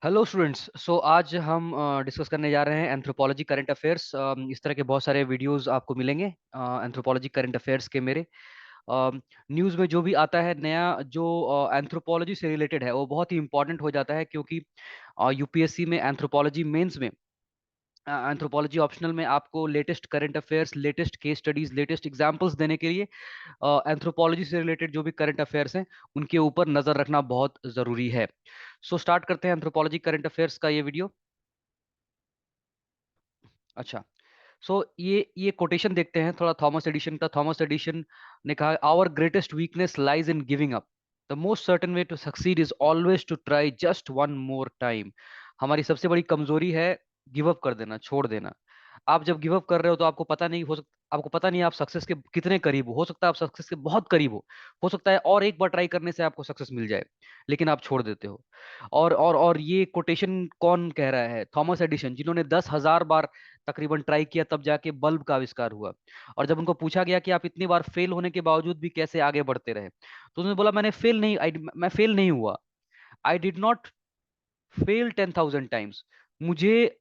Hello students. आज हम discuss करने जा रहे हैं एंथ्रोपोलॉजी करंट अफेयर्स। इस तरह के बहुत सारे वीडियोस आपको मिलेंगे एंथ्रोपोलॉजी करंट अफेयर्स के मेरे न्यूज़ में जो भी आता है नया जो एंथ्रोपोलॉजी से रिलेटेड है वो बहुत ही इंपॉर्टेंट हो जाता है, क्योंकि यूपीएससी में एंथ्रोपोलॉजी मेंस में एंथ्रोपोलॉजी ऑप्शनल में आपको latest current affairs, latest case studies, latest examples देने के लिए एंथ्रोपोलॉजी से रिलेटेड जो भी करंट अफेयर्स हैं उनके ऊपर नजर रखना बहुत जरूरी है। स्टार्ट करते हैं एंथ्रोपोलॉजी करंट अफेयर्स का ये वीडियो। अच्छा, ये कोटेशन देखते हैं थोड़ा थॉमस एडिशन का। थॉमस एडिशन ने कहा, our greatest weakness lies in giving up, the most certain way to succeed is always to try just one more time. हमारी सबसे बड़ी कमजोरी है गिव अप कर देना, छोड़ देना। आप जब गिव अप कर रहे हो तो आपको पता नहीं हो सकता, आपको पता नहीं आप सक्सेस के कितने करीब हो सकता है आप सक्सेस के बहुत करीब हो सकता है और एक बार ट्राई करने से आपको सक्सेस मिल जाए, लेकिन आप छोड़ देते हो। और ये कोटेशन कौन कह रहा है? थॉमस एडिशन, जिन्होंने 10,000 बार तकरीबन ट्राई किया तब जाके बल्ब का आविष्कार हुआ। और जब उनको पूछा गया कि आप इतनी बार फेल होने के बावजूद भी कैसे आगे बढ़ते रहे, तो उन्होंने बोला, मैं फेल नहीं हुआ। I did not fail 10,000 times. मुझे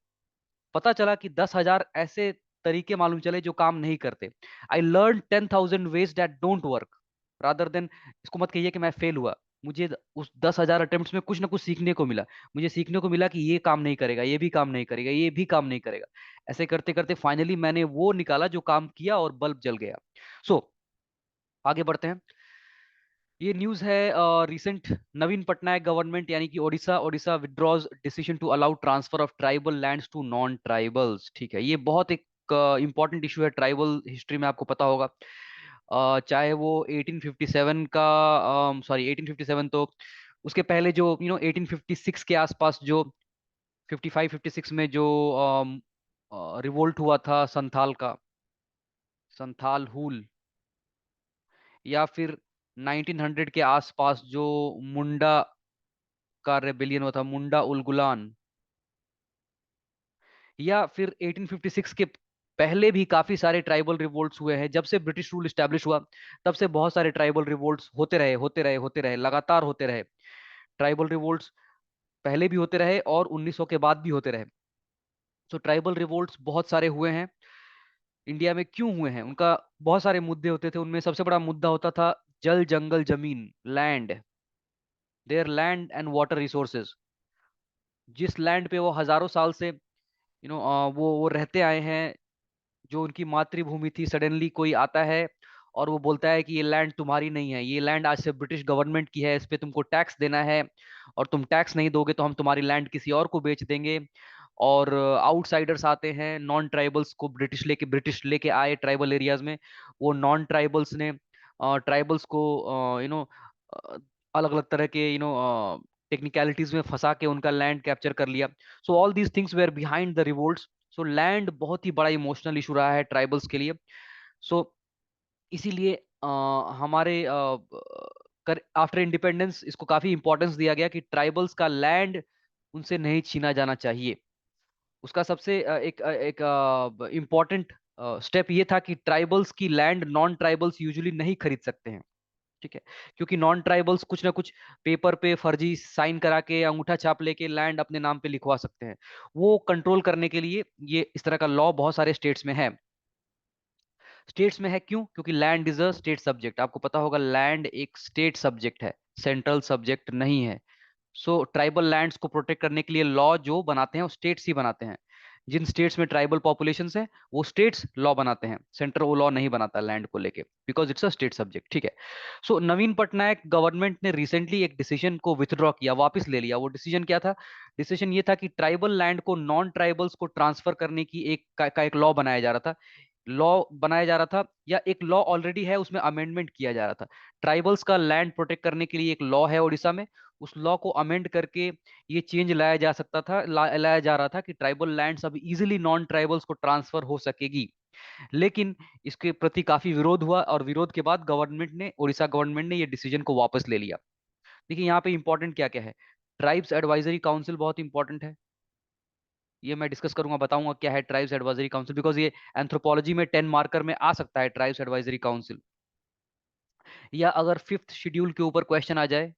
पता चला कि 10,000 ऐसे तरीके मालूम चले जो काम नहीं करते। I learn 10,000 ways that don't work rather than. इसको मत कहिए कि मैं फेल हुआ। मुझे उस 10,000 अटेम्प्ट में कुछ ना कुछ सीखने को मिला। मुझे सीखने को मिला कि ये काम नहीं करेगा, ये भी काम नहीं करेगा, ये भी काम नहीं करेगा। ऐसे करते करते फाइनली मैंने वो निकाला जो काम किया और बल्ब जल गया। सो आगे बढ़ते हैं। ये न्यूज है रिसेंट। नवीन पटनायक गवर्नमेंट यानी कि Odisha Odisha withdraws decision to allow transfer of tribal lands to non tribals. ठीक है, ये बहुत एक इंपॉर्टेंट इशू है ट्राइबल हिस्ट्री में, आपको पता होगा। चाहे वो 1857 का, सॉरी 1857 तो उसके पहले जो 1856 के आसपास जो 55 56 में जो रिवोल्ट हुआ था संथाल का, संथाल हुल, या फिर 1900 के आसपास जो मुंडा का रेबेलियन हुआ था, मुंडा उलगुलान, या फिर 1856 के पहले भी काफी सारे ट्राइबल रिवोल्ट्स हुए हैं। जब से ब्रिटिश रूल स्टैब्लिश हुआ तब से बहुत सारे ट्राइबल रिवोल्ट्स होते रहे, लगातार होते रहे। ट्राइबल रिवोल्ट्स पहले भी होते रहे और 1900 के बाद भी होते रहे। तो ट्राइबल रिवोल्ट्स बहुत सारे हुए हैं। इंडिया में क्यों हुए हैं, उनका बहुत सारे मुद्दे होते थे। उनमें सबसे बड़ा मुद्दा होता था जल जंगल जमीन, land, there land and water resources. जिस लैंड पे वो हजारों साल से वो रहते आए हैं, जो उनकी मातृभूमि थी, सडनली कोई आता है और वो बोलता है कि ये लैंड तुम्हारी नहीं है, ये लैंड आज से ब्रिटिश गवर्नमेंट की है, इस पे तुमको टैक्स देना है, और तुम टैक्स नहीं दोगे तो हम तुम्हारी लैंड किसी और को बेच देंगे। और आउटसाइडर्स आते हैं, नॉन ट्राइबल्स को ब्रिटिश लेके आए ट्राइबल एरियाज में। वो नॉन ट्राइबल्स ने ट्राइबल्स को अलग अलग तरह के टेक्निकलिटीज में फंसा के उनका लैंड कैप्चर कर लिया। So all these things were behind the revolts. So land बहुत ही बड़ा इमोशनल इशू रहा है ट्राइबल्स के लिए। सो इसीलिए हमारे आफ्टर इंडिपेंडेंस इसको काफी इंपॉर्टेंस दिया गया कि ट्राइबल्स का लैंड उनसे नहीं छीना जाना चाहिए। उसका सबसे एक इम्पॉर्टेंट स्टेप ये था कि ट्राइबल्स की लैंड नॉन ट्राइबल्स यूजुअली नहीं खरीद सकते हैं। ठीक है, क्योंकि नॉन ट्राइबल्स कुछ ना कुछ पेपर पे फर्जी साइन करा के, अंगूठा छाप लेके लैंड अपने नाम पे लिखवा सकते हैं। वो कंट्रोल करने के लिए ये इस तरह का लॉ बहुत सारे स्टेट्स में है। स्टेट्स में है क्यों? क्योंकि land is a state subject. आपको पता होगा लैंड एक स्टेट सब्जेक्ट है, सेंट्रल सब्जेक्ट नहीं है। सो ट्राइबल लैंड्स को प्रोटेक्ट करने के लिए लॉ जो बनाते हैं वो स्टेट्स ही बनाते हैं। जिन स्टेट्स में ट्राइबल पॉपुलेशन है वो स्टेट्स लॉ बनाते हैं, सेंटर वो लॉ नहीं बनाता लैंड को लेके, because it's a state subject. ठीक है। सो नवीन पटनायक गवर्नमेंट ने रिसेंटली एक डिसीजन को विथड्रॉ किया, वापस ले लिया। वो डिसीजन क्या था? डिसीजन ये था कि ट्राइबल लैंड को नॉन ट्राइबल्स को ट्रांसफर करने की का एक लॉ बनाया जा रहा था। लॉ बनाया जा रहा था या एक लॉ ऑलरेडी है उसमें अमेंडमेंट किया जा रहा था। ट्राइबल्स का लैंड प्रोटेक्ट करने के लिए एक लॉ है उड़ीसा में, उस लॉ को अमेंड करके ये चेंज लाया जा सकता था, लाया जा रहा था कि ट्राइबल लैंड्स अब इजीली नॉन ट्राइबल्स को ट्रांसफर हो सकेगी। लेकिन इसके प्रति काफी विरोध हुआ और विरोध के बाद गवर्नमेंट ने, उड़ीसा गवर्नमेंट ने ये डिसीजन को वापस ले लिया। देखिए यहाँ पे इंपॉर्टेंट क्या क्या है। ट्राइब्स एडवाइजरी काउंसिल बहुत इंपॉर्टेंट है, ये मैं डिस्कस करूंगा, बताऊंगा क्या है ट्राइब्स एडवाइजरी काउंसिल, बिकॉज ये एंथ्रोपोलॉजी में 10 मार्कर में आ सकता है ट्राइब्स एडवाइजरी काउंसिल। या अगर फिफ्थ शेड्यूल के ऊपर क्वेश्चन आ जाए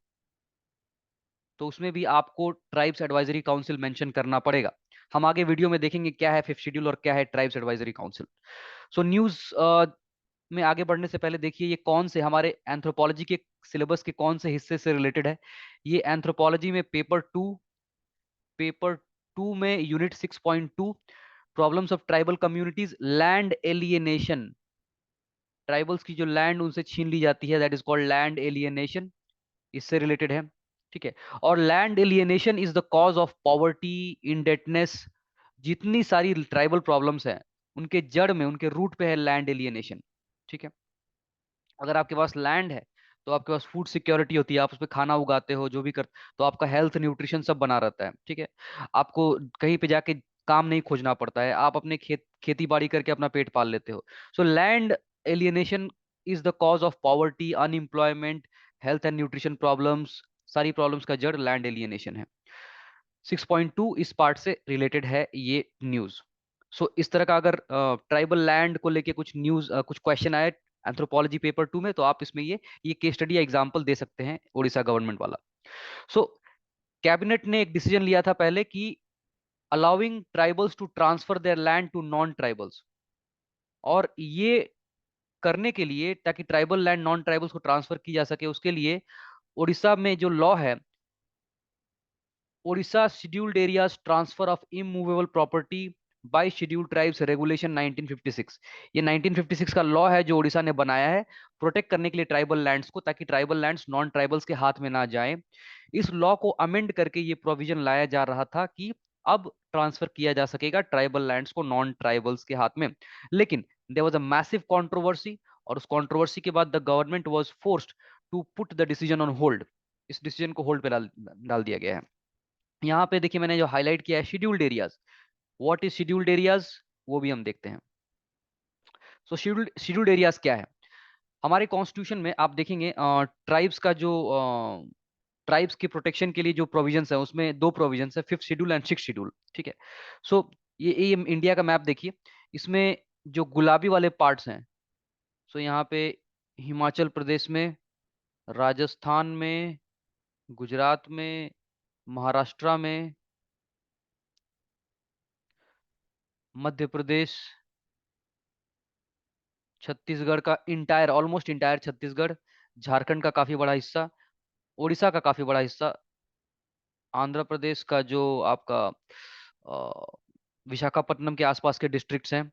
तो उसमें भी आपको ट्राइब्स एडवाइजरी काउंसिल मेंशन करना पड़ेगा। हम आगे वीडियो में देखेंगे क्या है फिफ्थ शेड्यूल और क्या है tribes advisory council. So news में आगे बढ़ने से पहले देखिए ये कौन से हमारे एंथ्रोपोलॉजी के सिलेबस के कौन से हिस्से से रिलेटेड है। ये एंथ्रोपोलॉजी में पेपर 2 में unit 6.2 problems of tribal communities land alienation. Tribals की जो लैंड उनसे छीन ली जाती है, that is called land alienation, इससे रिलेटेड है। ठीक है। और land alienation is the cause of poverty, indebtedness, जितनी सारी ट्राइबल प्रॉब्लम्स हैं उनके जड़ में, उनके रूट पे है लैंड एलियनेशन। ठीक है। अगर आपके पास लैंड है तो आपके पास फूड सिक्योरिटी होती है, आप उस पर खाना उगाते हो, जो भी कर, तो आपका हेल्थ न्यूट्रिशन सब बना रहता है। ठीक है। आपको कहीं पे जाके काम नहीं खोजना पड़ता है, आप अपने खेती बाड़ी करके अपना पेट पाल लेते हो। So land alienation is the cause of poverty, unemployment, health and nutrition problems, सारी प्रॉब्लम्स का जड़ लैंड एलियनेशन है। 6.2 इस पार्ट से रिलेटेड है ये न्यूज। सो इस तरह का अगर ट्राइबल लैंड को लेके कुछ न्यूज, कुछ क्वेश्चन आए एंथ्रोपोलॉजी पेपर 2 में, तो आप इसमें ये केस स्टडी या एग्जांपल दे सकते हैं, उड़ीसा गवर्नमेंट वाला। सो कैबिनेट ने एक डिसीजन लिया था पहले कि allowing tribals to transfer their land to non tribals, और ये करने के लिए ताकि ट्राइबल लैंड नॉन ट्राइबल्स को ट्रांसफर की जा सके, उसके लिए उड़ीसा में जो लॉ है, Odisha scheduled areas transfer of immovable property bye scheduled tribes regulation 1956, ये 1956 का लॉ है जो ओडिशा ने बनाया है प्रोटेक्ट करने के लिए ट्राइबल लैंड्स को, ताकि ट्राइबल लैंड्स नॉन ट्राइबल्स के हाथ में ना जाए। इस लॉ को अमेंड करके ये प्रोविजन लाया जा रहा था कि अब ट्रांसफर किया जा सकेगा ट्राइबल लैंड्स को नॉन ट्राइबल्स के हाथ में। लेकिन there was a massive controversy, और उस कंट्रोवर्सी के बाद the government was forced to put the decision on hold. इस डिसीजन को होल्ड पे डाल दिया गया है। यहाँ पे देखिए मैंने जो हाईलाइट किया है scheduled areas, what is scheduled areas, वो भी हम देखते हैं। सो शेड्यूल्ड एरियाज क्या है? हमारे कॉन्स्टिट्यूशन में आप देखेंगे ट्राइब्स का जो ट्राइब्स की प्रोटेक्शन के लिए जो प्रोविजंस है, उसमें दो प्रोविजंस है, fifth schedule and six schedule. ठीक है। सो ये इंडिया का मैप देखिए, इसमें जो गुलाबी वाले पार्ट्स हैं, सो यहाँ पे हिमाचल प्रदेश में, राजस्थान में, गुजरात में, महाराष्ट्र में, मध्य प्रदेश, छत्तीसगढ़ का entire, almost entire Chhattisgarh, Jharkhand का काफी बड़ा हिस्सा, उड़ीसा का काफी बड़ा हिस्सा, आंध्र प्रदेश का जो आपका विशाखापट्टनम के आसपास के डिस्ट्रिक्ट्स हैं,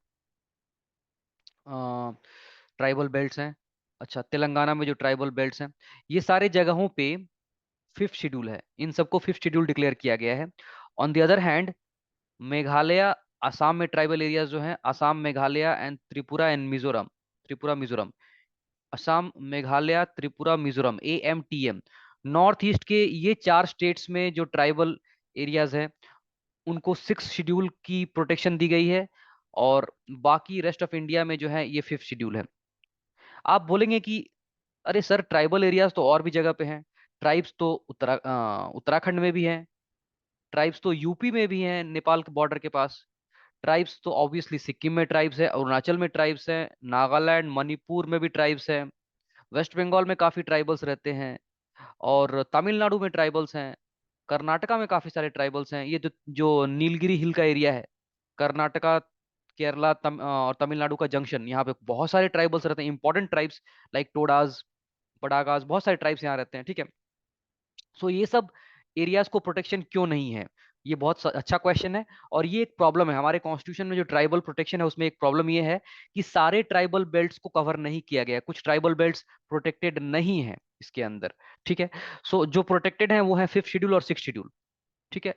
ट्राइबल बेल्ट्स हैं। अच्छा, तेलंगाना में जो ट्राइबल बेल्ट्स हैं, ये सारे जगहों पे फिफ्थ शेड्यूल है, इन सबको फिफ्थ शेड्यूल डिक्लेयर किया गया है। On the other hand Meghalaya, Assam में ट्राइबल एरियाज जो हैं, Assam, Meghalaya and Tripura and Mizoram, Tripura Mizoram, Assam, Meghalaya, Tripura, Mizoram, AMTM, north east के ये चार स्टेट्स में जो ट्राइबल एरियाज हैं उनको सिक्स शेड्यूल की प्रोटेक्शन दी गई है, और बाकी रेस्ट ऑफ इंडिया में जो है ये फिफ्थ शेड्यूल है। आप बोलेंगे कि अरे सर ट्राइबल एरियाज तो और भी जगह पे हैं, ट्राइब्स तो उत्तराखंड में भी हैं, ट्राइब्स तो यूपी में भी हैं नेपाल के बॉर्डर के पास, ट्राइब्स तो ऑब्वियसली सिक्किम में ट्राइब्स है, अरुणाचल में ट्राइब्स है, नागालैंड मणिपुर में भी ट्राइब्स है, वेस्ट बंगाल में काफी ट्राइबल्स रहते हैं, और तमिलनाडु में ट्राइबल्स हैं, कर्नाटका में काफी सारे ट्राइबल्स हैं। ये जो नीलगिरी हिल का एरिया है, कर्नाटका, केरला, और तमिलनाडु का जंक्शन, यहाँ पे बहुत सारे ट्राइबल्स रहते हैं, इंपॉर्टेंट ट्राइब्स लाइक टोडाज, बडागाज, बहुत सारे ट्राइब्स यहाँ रहते हैं। ठीक है। सो ये सब एरियाज को प्रोटेक्शन क्यों नहीं है, ये बहुत अच्छा क्वेश्चन है, और ये एक प्रॉब्लम है हमारे कॉन्स्टिट्यूशन में। जो ट्राइबल प्रोटेक्शन है उसमें एक प्रॉब्लम ये है कि सारे ट्राइबल बेल्ट्स को कवर नहीं किया गया, कुछ ट्राइबल बेल्ट्स प्रोटेक्टेड नहीं है इसके अंदर। ठीक है। सो जो प्रोटेक्टेड है वो है फिफ्थ शेड्यूल और सिक्स शेड्यूल। ठीक है।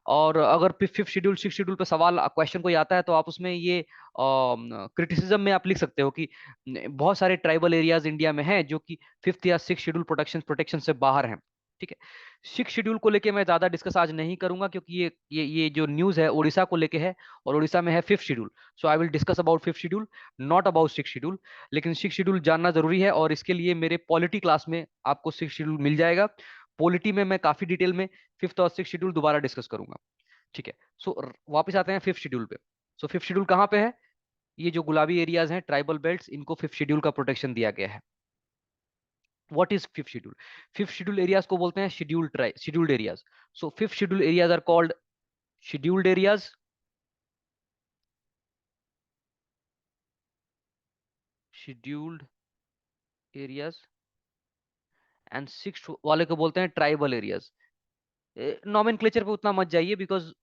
और अगर फिफ्थ शेड्यूल सिक्स शेड्यूल पे सवाल क्वेश्चन कोई आता है तो आप उसमें ये क्रिटिसिज्म में आप लिख सकते हो कि बहुत सारे ट्राइबल एरियाज इंडिया में हैं जो कि फिफ्थ या सिक्स शेड्यूल प्रोटेक्शन से बाहर हैं। ठीक है। सिक्स शेड्यूल को लेके मैं ज्यादा डिस्कस आज नहीं करूंगा, क्योंकि ये जो न्यूज है उड़ीसा को लेके है, और उड़ीसा में है fifth schedule. So I will discuss about fifth schedule, not about six schedule. लेकिन सिक्स शेड्यूल जानना जरूरी है, और इसके लिए मेरे पॉलिटी क्लास में आपको सिक्स शेड्यूल मिल जाएगा। पॉलिटी में मैं काफी डिटेल में फिफ्थ और सिक्स शेड्यूल दोबारा डिस्कस करूंगा। ठीक है। सो वापस आते हैं फिफ्थ शेड्यूल पे। सो फिफ्थ शेड्यूल कहाँ पे है? ये जो गुलाबी एरियाज हैं ट्राइबल बेल्ट्स, इनको फिफ्थ शेड्यूल का प्रोटेक्शन दिया गया है। What is fifth schedule? Fifth schedule areas को बोलते हैं scheduled areas. So fifth schedule areas are called scheduled areas. Scheduled areas. And six वाले को बोलते हैं ट्राइबल एरियाज. नॉमेनक्लेचर पे उतना मत जाइए, बिकॉज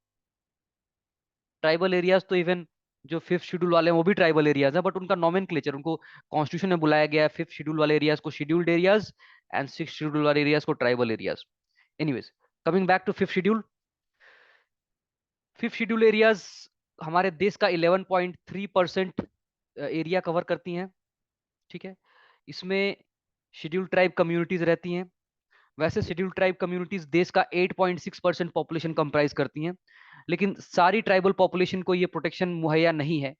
ट्राइबल एरियाज तो इवन जो फिफ्थ शेड्यूल वाले हैं वो भी ट्राइबल एरियाज हैं, बट उनका नॉमेनक्लेचर, उनको कॉन्स्टिट्यूशन में बुलाया गया है फिफ्थ शेड्यूल वाले एरियाज को scheduled areas and six schedule वाले एरियाज को tribal areas. Anyways, coming back to fifth schedule. Fifth schedule areas हमारे देश का 11.3% एरिया कवर करती हैं. ठीक है. इसमें शेड्यूल ट्राइब कम्युनिटीज रहती हैं. वैसे शेड्यूल ट्राइब कम्युनिटीज देश का 8.6% पॉपुलेशन कंप्राइज करती हैं, लेकिन सारी ट्राइबल पॉपुलेशन को ये प्रोटेक्शन मुहैया नहीं है.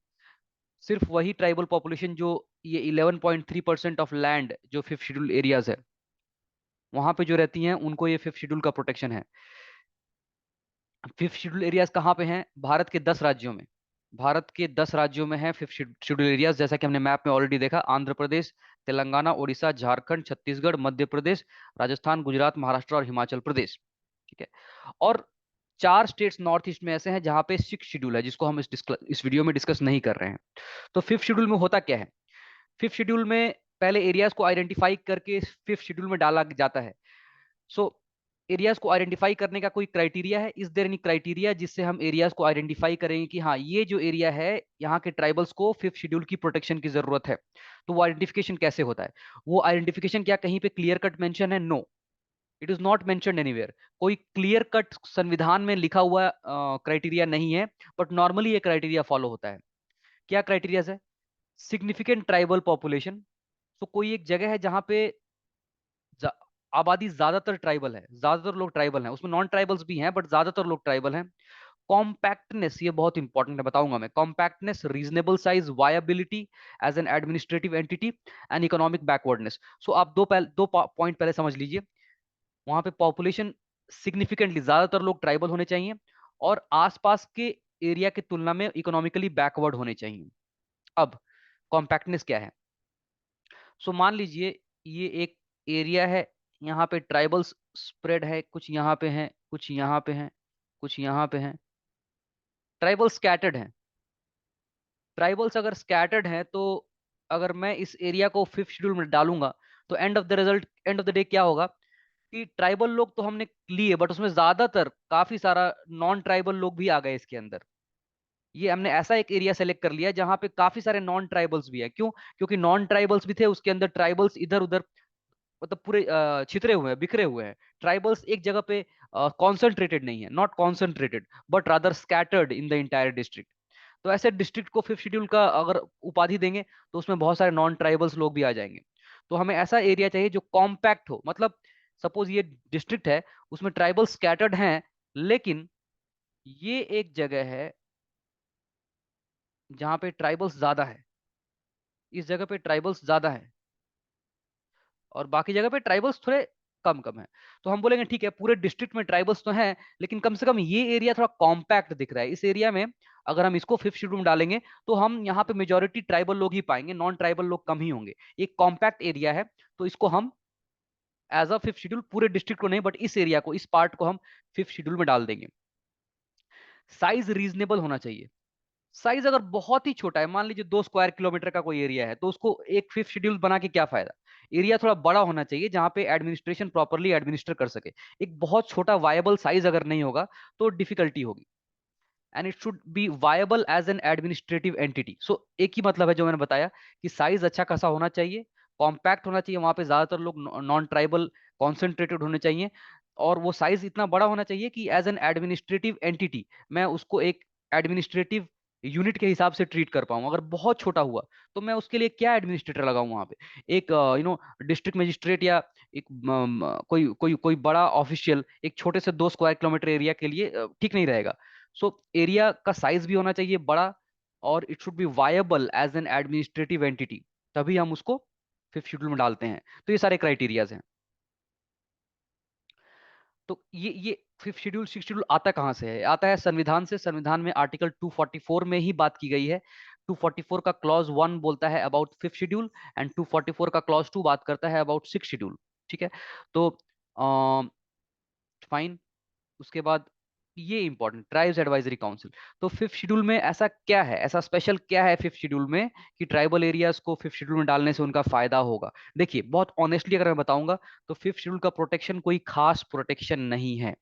सिर्फ वही ट्राइबल पॉपुलेशन जो ये 11.3% ऑफ लैंड जो फिफ्थ शेड्यूल एरियाज है वहां पे जो रहती हैं उनको ये फिफ्थ शेड्यूल का प्रोटेक्शन है. फिफ्थ शेड्यूल एरियाज कहाँ पे हैं? भारत के 10 राज्यों में. भारत के 10 राज्यों में है फिफ्थ शेड्यूल एरियाज, जैसा कि हमने मैप में ऑलरेडी देखा. आंध्र प्रदेश, तेलंगाना, उड़ीसा, झारखंड, छत्तीसगढ़, मध्य प्रदेश, राजस्थान, गुजरात, महाराष्ट्र और हिमाचल प्रदेश. ठीक है. और 4 स्टेट्स नॉर्थ ईस्ट में ऐसे हैं जहां पे सिक्स शेड्यूल है, जिसको हम इस वीडियो में डिस्कस नहीं कर रहे हैं. तो फिफ्थ शेड्यूल में होता क्या है? फिफ्थ शेड्यूल में पहले एरियाज को आइडेंटिफाई करके फिफ्थ शेड्यूल में डाला जाता है. सो एरियाज को आइडेंटिफाई करने का कोई क्राइटेरिया है? इज देयर एनी क्राइटेरिया जिससे हम एरियाज को आइडेंटिफाई करेंगे कि हाँ ये जो एरिया है यहाँ के ट्राइबल्स को फिफ्थ शेड्यूल की प्रोटेक्शन की जरूरत है? तो वो आइडेंटिफिकेशन कैसे होता है? वो आइडेंटिफिकेशन क्या कहीं पे क्लियर कट मेंशन है? No, it is not mentioned anywhere. कोई क्लियर कट संविधान में लिखा हुआ क्राइटेरिया नहीं है, बट नॉर्मली ये क्राइटेरिया फॉलो होता है. क्या क्राइटेरिया है? Significant tribal population. तो कोई एक जगह है जहां पे जा- आबादी ज्यादातर ट्राइबल है, ज्यादातर लोग ट्राइबल हैं, उसमें नॉन ट्राइबल्स भी हैं बट ज्यादातर लोग ट्राइबल हैं. कॉम्पैक्टनेस, ये बहुत इंपॉर्टेंट है, बताऊंगा मैं. Compactness, reasonable size, viability as an administrative entity and economic backwardness. So आप दो पॉइंट पहले समझ लीजिए. वहां पे पॉपुलेशन सिग्निफिकेंटली ज्यादातर लोग ट्राइबल होने चाहिए और आसपास के एरिया की तुलना में इकोनॉमिकली बैकवर्ड होने चाहिए. अब कॉम्पैक्टनेस क्या है? सो मान लीजिए ये एक एरिया है, यहाँ पे ट्राइबल्स स्प्रेड है, कुछ यहाँ पे हैं, कुछ यहाँ पे हैं, कुछ यहाँ पे हैं. ट्राइबल स्कैटर्ड हैं. ट्राइबल्स अगर स्कैटर्ड हैं तो अगर मैं इस एरिया को फिफ्थ शेड्यूल में डालूंगा तो एंड ऑफ द डे क्या होगा कि ट्राइबल लोग तो हमने लिए, बट उसमें ज्यादातर काफी सारा नॉन ट्राइबल लोग भी आ गए इसके अंदर. ये हमने ऐसा एक एरिया सेलेक्ट कर लिया जहां पे काफी सारे नॉन ट्राइबल्स भी है. क्यों? क्योंकि नॉन ट्राइबल्स भी थे उसके अंदर, ट्राइबल्स इधर उधर मतलब पूरे छितरे हुए हैं, बिखरे हुए हैं. ट्राइबल्स एक जगह पे कॉन्सेंट्रेटेड नहीं है, not concentrated but rather scattered in the entire district. तो ऐसे डिस्ट्रिक्ट को फिफ्थ शेड्यूल का अगर उपाधि देंगे तो उसमें बहुत सारे नॉन ट्राइबल्स लोग भी आ जाएंगे. तो हमें ऐसा एरिया चाहिए जो कॉम्पैक्ट हो. मतलब सपोज ये डिस्ट्रिक्ट है, उसमें ट्राइबल स्कैटर्ड हैं, लेकिन ये एक जगह है जहां पे ट्राइबल्स ज्यादा है. इस जगह पे ट्राइबल्स ज्यादा है और बाकी जगह पे ट्राइबल्स थोड़े कम कम है. तो हम बोलेंगे ठीक है पूरे डिस्ट्रिक्ट में ट्राइबल्स तो हैं, लेकिन कम से कम ये एरिया थोड़ा कॉम्पैक्ट दिख रहा है. इस एरिया में अगर हम इसको फिफ्थ शेड्यूल में डालेंगे तो हम यहाँ पे मेजोरिटी ट्राइबल लोग ही पाएंगे, नॉन ट्राइबल लोग कम ही होंगे. एक कॉम्पैक्ट एरिया है, तो इसको हम एज अ फिफ्थ शेड्यूल, पूरे डिस्ट्रिक्ट को नहीं बट इस एरिया को, इस पार्ट को हम फिफ्थ शेड्यूल में डाल देंगे. साइज रीजनेबल होना चाहिए. साइज अगर बहुत ही छोटा है, मान लीजिए 2 स्क्वायर किलोमीटर का कोई एरिया है, तो उसको एक फिफ्थ शेड्यूल बना के क्या फायदा? एरिया थोड़ा बड़ा होना चाहिए जहां पे एडमिनिस्ट्रेशन प्रॉपरली एडमिनिस्टर कर सके. एक बहुत छोटा वायबल साइज अगर नहीं होगा तो डिफिकल्टी होगी. And it should be viable as an administrative entity. So एक ही मतलब है जो मैंने बताया कि साइज अच्छा खासा होना चाहिए, कॉम्पैक्ट होना चाहिए, वहां पे ज्यादातर लोग नॉन ट्राइबल कॉन्सेंट्रेटेड होने चाहिए, और वो साइज इतना बड़ा होना चाहिए कि एज एन एडमिनिस्ट्रेटिव एंटिटी मैं उसको एक एडमिनिस्ट्रेटिव यूनिट के हिसाब से ट्रीट कर पाऊँ. अगर बहुत छोटा हुआ तो मैं उसके लिए क्या एडमिनिस्ट्रेटर लगाऊं वहां पे? एक डिस्ट्रिक्ट मजिस्ट्रेट या एक कोई कोई कोई बड़ा ऑफिशियल एक छोटे से 2 स्क्वायर किलोमीटर एरिया के लिए ठीक नहीं रहेगा. सो एरिया का साइज भी होना चाहिए बड़ा, और it should be viable as an administrative entity, तभी हम उसको फिफ्थ शेड्यूल में डालते हैं. तो ये सारे क्राइटेरियाज हैं. तो ये फिफ्थ शेड्यूल सिक्स शेड्यूल आता कहाँ से है? आता है संविधान से. संविधान में आर्टिकल 244 में ही बात की गई है. 244 का क्लॉज 1 बोलता है अबाउट फिफ्थ शेड्यूल, एंड 244 का क्लॉज 2 बात करता है अबाउट सिक्स शेड्यूल। ठीक है, तो फाइन। उसके बाद ये इंपॉर्टेंट, ट्राइब्स एडवाइजरी काउंसिल। तो फिफ्थ शेड्यूल में ऐसा क्या है, ऐसा स्पेशल क्या है फिफ्थ शेड्यूल में कि ट्राइबल एरियाज को फिफ्थ शेड्यूल में डालने से उनका फायदा होगा? देखिए, बहुत ऑनेस्टली अगर मैं बताऊंगा तो फिफ्थ शेड्यूल का प्रोटेक्शन कोई खास प्रोटेक्शन नहीं है।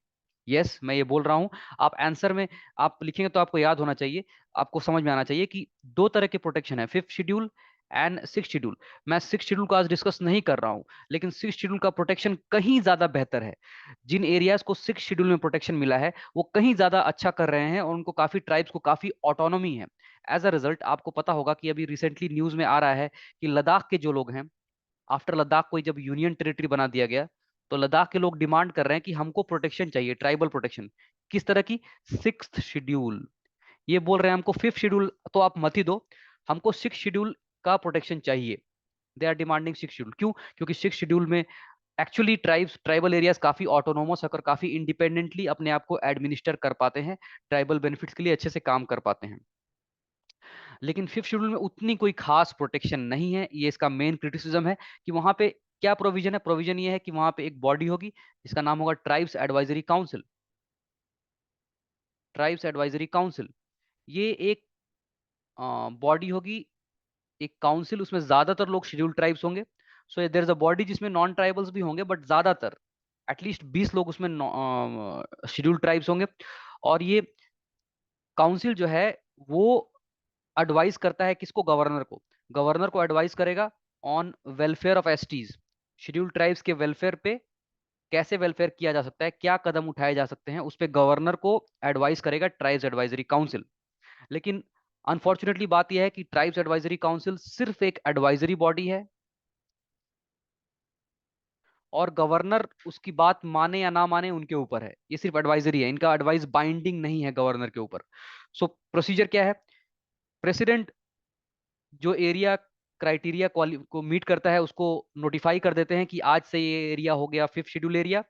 यस, मैं ये बोल रहा हूं। आप आंसर में आप लिखेंगे तो आपको याद होना चाहिए, आपको समझ में आना चाहिए कि दो तरह के प्रोटेक्शन है, fifth schedule and six schedule. मैं सिक्स शेड्यूल को आज डिस्कस नहीं कर रहा हूं, लेकिन सिक्स शेड्यूल का प्रोटेक्शन कहीं ज्यादा बेहतर है। जिन एरियाज को सिक्स शेड्यूल में प्रोटेक्शन मिला है वो कहीं ज्यादा अच्छा कर रहे हैं, और उनको काफी ट्राइब्स को काफी ऑटोनॉमी है। एज अ रिजल्ट आपको पता होगा कि अभी रिसेंटली न्यूज में आ रहा है कि लद्दाख के जो लोग हैं, आफ्टर लद्दाख को जब यूनियन टेरिटरी बना दिया गया, तो लद्दाख के लोग डिमांड कर रहे हैं कि हमको प्रोटेक्शन चाहिए, ट्राइबल प्रोटेक्शन। किस तरह की? Sixth schedule. ये बोल रहे हैं हमको फिफ्थ शेड्यूल तो आप मत ही दो, हमको सिक्स शेड्यूल का प्रोटेक्शन चाहिए। They are demanding six schedule. क्यों? क्योंकि सिक्स शेड्यूल में एक्चुअली ट्राइबल एरियाज काफी ऑटोनोमस होकर काफी इंडिपेंडेंटली अपने आप को एडमिनिस्टर कर पाते हैं, ट्राइबल बेनिफिट्स के लिए अच्छे से काम कर पाते हैं। लेकिन फिफ्थ शेड्यूल में उतनी कोई खास प्रोटेक्शन नहीं है, ये इसका मेन क्रिटिसिज्म है कि वहां पे क्या प्रोविजन है। प्रोविजन ये है कि वहां पे एक बॉडी होगी जिसका नाम होगा tribes advisory council. Tribes advisory council ये एक बॉडी होगी, एक काउंसिल, उसमें ज्यादातर लोग शेड्यूल ट्राइब्स होंगे। So there is a body जिसमें नॉन ट्राइबल्स भी होंगे, बट ज्यादातर एटलीस्ट 20 लोग उसमें शेड्यूल ट्राइब्स होंगे। और ये काउंसिल जो है वो एडवाइस करता है किसको? गवर्नर को। गवर्नर को एडवाइस करेगा on welfare of STs, schedule tribes के वेलफेयर पे, कैसे वेलफेयर किया जा सकता है, क्या कदम उठाए जा सकते हैं, उस पे गवर्नर को एडवाइस करेगा ट्राइब्स एडवाइजरी काउंसिल। लेकिन अनफॉर्चुनेटली बात यह है कि ट्राइब्स एडवाइजरी काउंसिल सिर्फ एक एडवाइजरी बॉडी है, और गवर्नर उसकी बात माने या ना माने उनके ऊपर है। ये सिर्फ एडवाइजरी है, इनका एडवाइस बाइंडिंग नहीं है गवर्नर के ऊपर। सो प्रोसीजर क्या है? प्रेसिडेंट जो एरिया क्राइटेरिया को मीट करता है उसको नोटिफाई कर देते हैं कि आज से ये एरिया हो गया फिफ्थ शेड्यूल एरिया।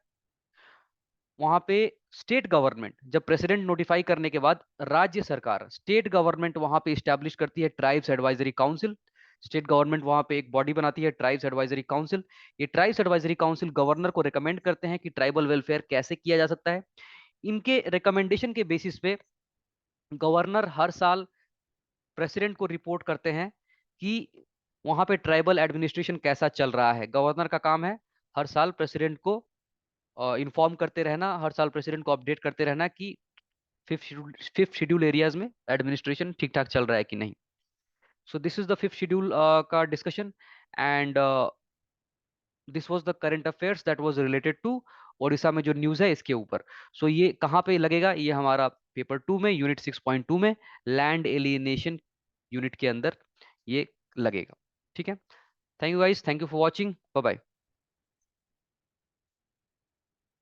वहां पे स्टेट गवर्नमेंट, जब प्रेसिडेंट नोटिफाई करने के बाद राज्य सरकार, स्टेट गवर्नमेंट वहां पे स्टैब्लिश करती है tribes advisory council. State government वहां पे एक बॉडी बनाती है ट्राइब्स एडवाइजरी काउंसिल। ये ट्राइब्स एडवाइजरी काउंसिल गवर्नर को रिकमेंड करते हैं कि ट्राइबल वेलफेयर कैसे किया जा सकता है। इनके रिकमेंडेशन के बेसिस पे गवर्नर हर साल प्रेसिडेंट को रिपोर्ट करते हैं कि वहां पे ट्राइबल एडमिनिस्ट्रेशन कैसा चल रहा है। गवर्नर का काम है हर साल प्रेसिडेंट को इन्फॉर्म करते रहना, हर साल प्रेसिडेंट को अपडेट करते रहना कि फिफ्थ शेड्यूल एरियाज में एडमिनिस्ट्रेशन ठीक ठाक चल रहा है कि नहीं। So this is the fifth schedule का discussion, and this was the current affairs that was related to Odisha में जो न्यूज़ है इसके ऊपर। सो ये कहाँ पे लगेगा? ये हमारा पेपर 2 में, यूनिट 6.2 में, लैंड एलियनेशन यूनिट के अंदर ये लगेगा। ठीक है, thank you guys, thank you for watching, bye bye.